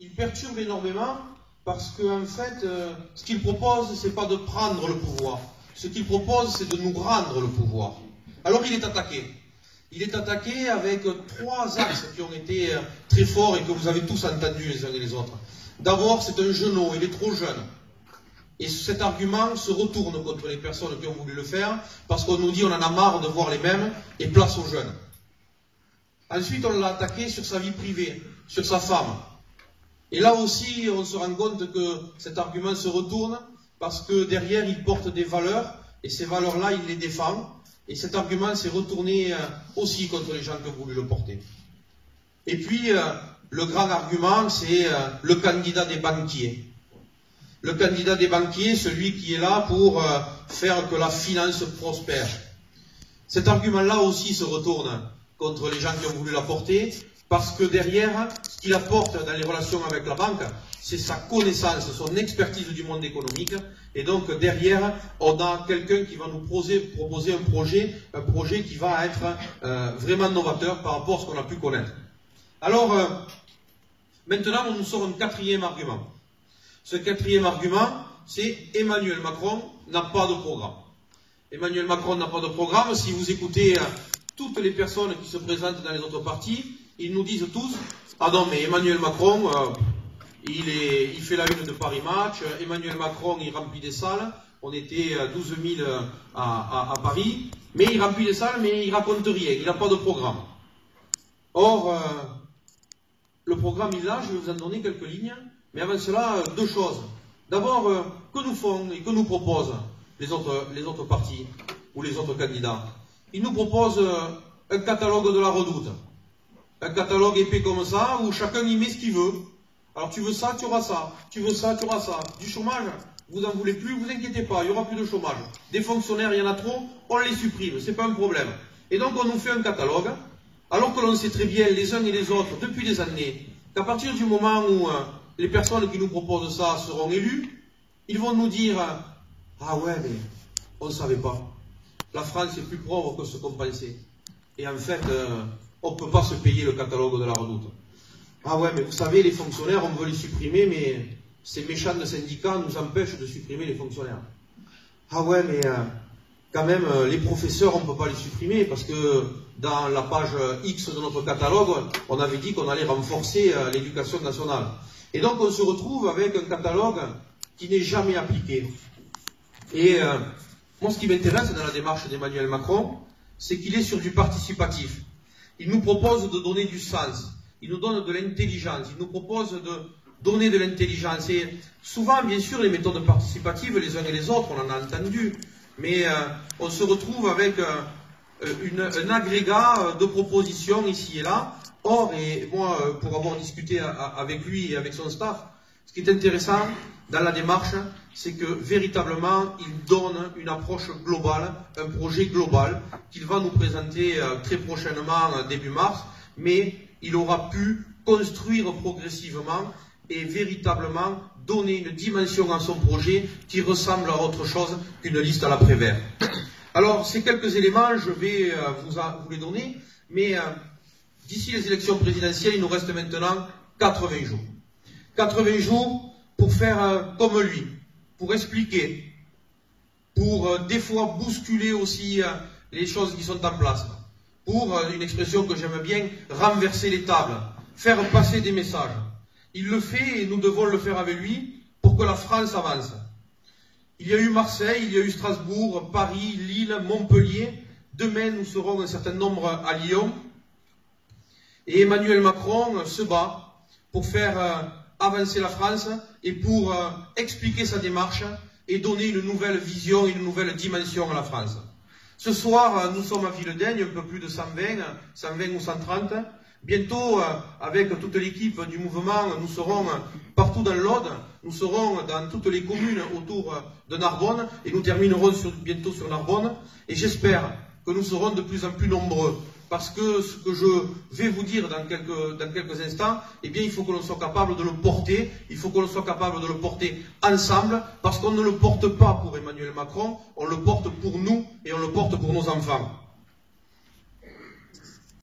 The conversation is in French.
Il perturbe énormément parce qu'en fait, ce qu'il propose, c'est pas de prendre le pouvoir. Ce qu'il propose, c'est de nous rendre le pouvoir. Alors il est attaqué. Il est attaqué avec trois axes qui ont été très forts et que vous avez tous entendus les uns et les autres. D'abord, c'est un genou, il est trop jeune. Et cet argument se retourne contre les personnes qui ont voulu le faire parce qu'on nous dit on en a marre de voir les mêmes et place aux jeunes. Ensuite, on l'a attaqué sur sa vie privée, sur sa femme. Et là aussi, on se rend compte que cet argument se retourne parce que derrière, il porte des valeurs et ces valeurs-là, il les défend. Et cet argument s'est retourné aussi contre les gens qui ont voulu le porter. Et puis, le grand argument, c'est le candidat des banquiers. Le candidat des banquiers, celui qui est là pour faire que la finance prospère. Cet argument-là aussi se retourne contre les gens qui ont voulu l'apporter, parce que derrière, ce qu'il apporte dans les relations avec la banque, c'est sa connaissance, son expertise du monde économique, et donc derrière, on a quelqu'un qui va nous proposer un projet qui va être vraiment novateur par rapport à ce qu'on a pu connaître. Alors, maintenant, on nous sort un quatrième argument. Ce quatrième argument, c'est Emmanuel Macron n'a pas de programme. Emmanuel Macron n'a pas de programme. Si vous écoutez toutes les personnes qui se présentent dans les autres partis, ils nous disent tous « Ah non, mais Emmanuel Macron, il fait la une de Paris Match, Emmanuel Macron, il remplit des salles, on était 12 000 à Paris, mais il remplit des salles, mais il raconte rien, il n'a pas de programme. » Or, le programme il l'a, je vais vous en donner quelques lignes, mais avant cela, deux choses. D'abord, que nous font et que nous proposent les autres partis ou les autres candidats? Ils nous proposent un catalogue de la redoute. Un catalogue épais comme ça, où chacun y met ce qu'il veut. Alors tu veux ça, tu auras ça. Tu veux ça, tu auras ça. Du chômage, vous n'en voulez plus, vous inquiétez pas, il n'y aura plus de chômage. Des fonctionnaires, il y en a trop, on les supprime, c'est pas un problème. Et donc on nous fait un catalogue, alors que l'on sait très bien, les uns et les autres, depuis des années, qu'à partir du moment où les personnes qui nous proposent ça seront élues, ils vont nous dire « Ah ouais, mais on ne savait pas. La France est plus pauvre que ce qu'on pensait. Et en fait, on ne peut pas se payer le catalogue de la redoute. Ah ouais, mais vous savez, les fonctionnaires, on veut les supprimer, mais ces méchants de syndicats nous empêchent de supprimer les fonctionnaires. Ah ouais, mais quand même, les professeurs, on ne peut pas les supprimer, parce que dans la page X de notre catalogue, on avait dit qu'on allait renforcer l'éducation nationale. Et donc, on se retrouve avec un catalogue qui n'est jamais appliqué. Et moi, ce qui m'intéresse dans la démarche d'Emmanuel Macron, c'est qu'il est sur du participatif. Il nous propose de donner du sens, il nous donne de l'intelligence, il nous propose de donner de l'intelligence. Et souvent, bien sûr, les méthodes participatives, les uns et les autres, on en a entendu, mais on se retrouve avec un agrégat de propositions ici et là. Or, et moi, pour avoir discuté avec lui et avec son staff, ce qui est intéressant dans la démarche, c'est que véritablement, il donne une approche globale, un projet global, qu'il va nous présenter très prochainement, début mars, mais il aura pu construire progressivement et véritablement donner une dimension à son projet qui ressemble à autre chose qu'une liste à la Prévert. Alors, ces quelques éléments, je vais vous les donner, mais d'ici les élections présidentielles, il nous reste maintenant 80 jours. 80 jours pour faire comme lui, pour expliquer, pour des fois bousculer aussi les choses qui sont en place, pour une expression que j'aime bien, renverser les tables, faire passer des messages. Il le fait et nous devons le faire avec lui pour que la France avance. Il y a eu Marseille, il y a eu Strasbourg, Paris, Lille, Montpellier. Demain, nous serons un certain nombre à Lyon. Et Emmanuel Macron se bat pour faire avancer la France et pour expliquer sa démarche et donner une nouvelle vision, une nouvelle dimension à la France. Ce soir, nous sommes à Villedaigne, un peu plus de 120 ou 130. Bientôt, avec toute l'équipe du mouvement, nous serons partout dans l'Aude, nous serons dans toutes les communes autour de Narbonne et nous terminerons bientôt sur Narbonne. Et j'espère que nous serons de plus en plus nombreux. Parce que ce que je vais vous dire dans quelques instants, eh bien, il faut que l'on soit capable de le porter, il faut que l'on soit capable de le porter ensemble, parce qu'on ne le porte pas pour Emmanuel Macron, on le porte pour nous et on le porte pour nos enfants.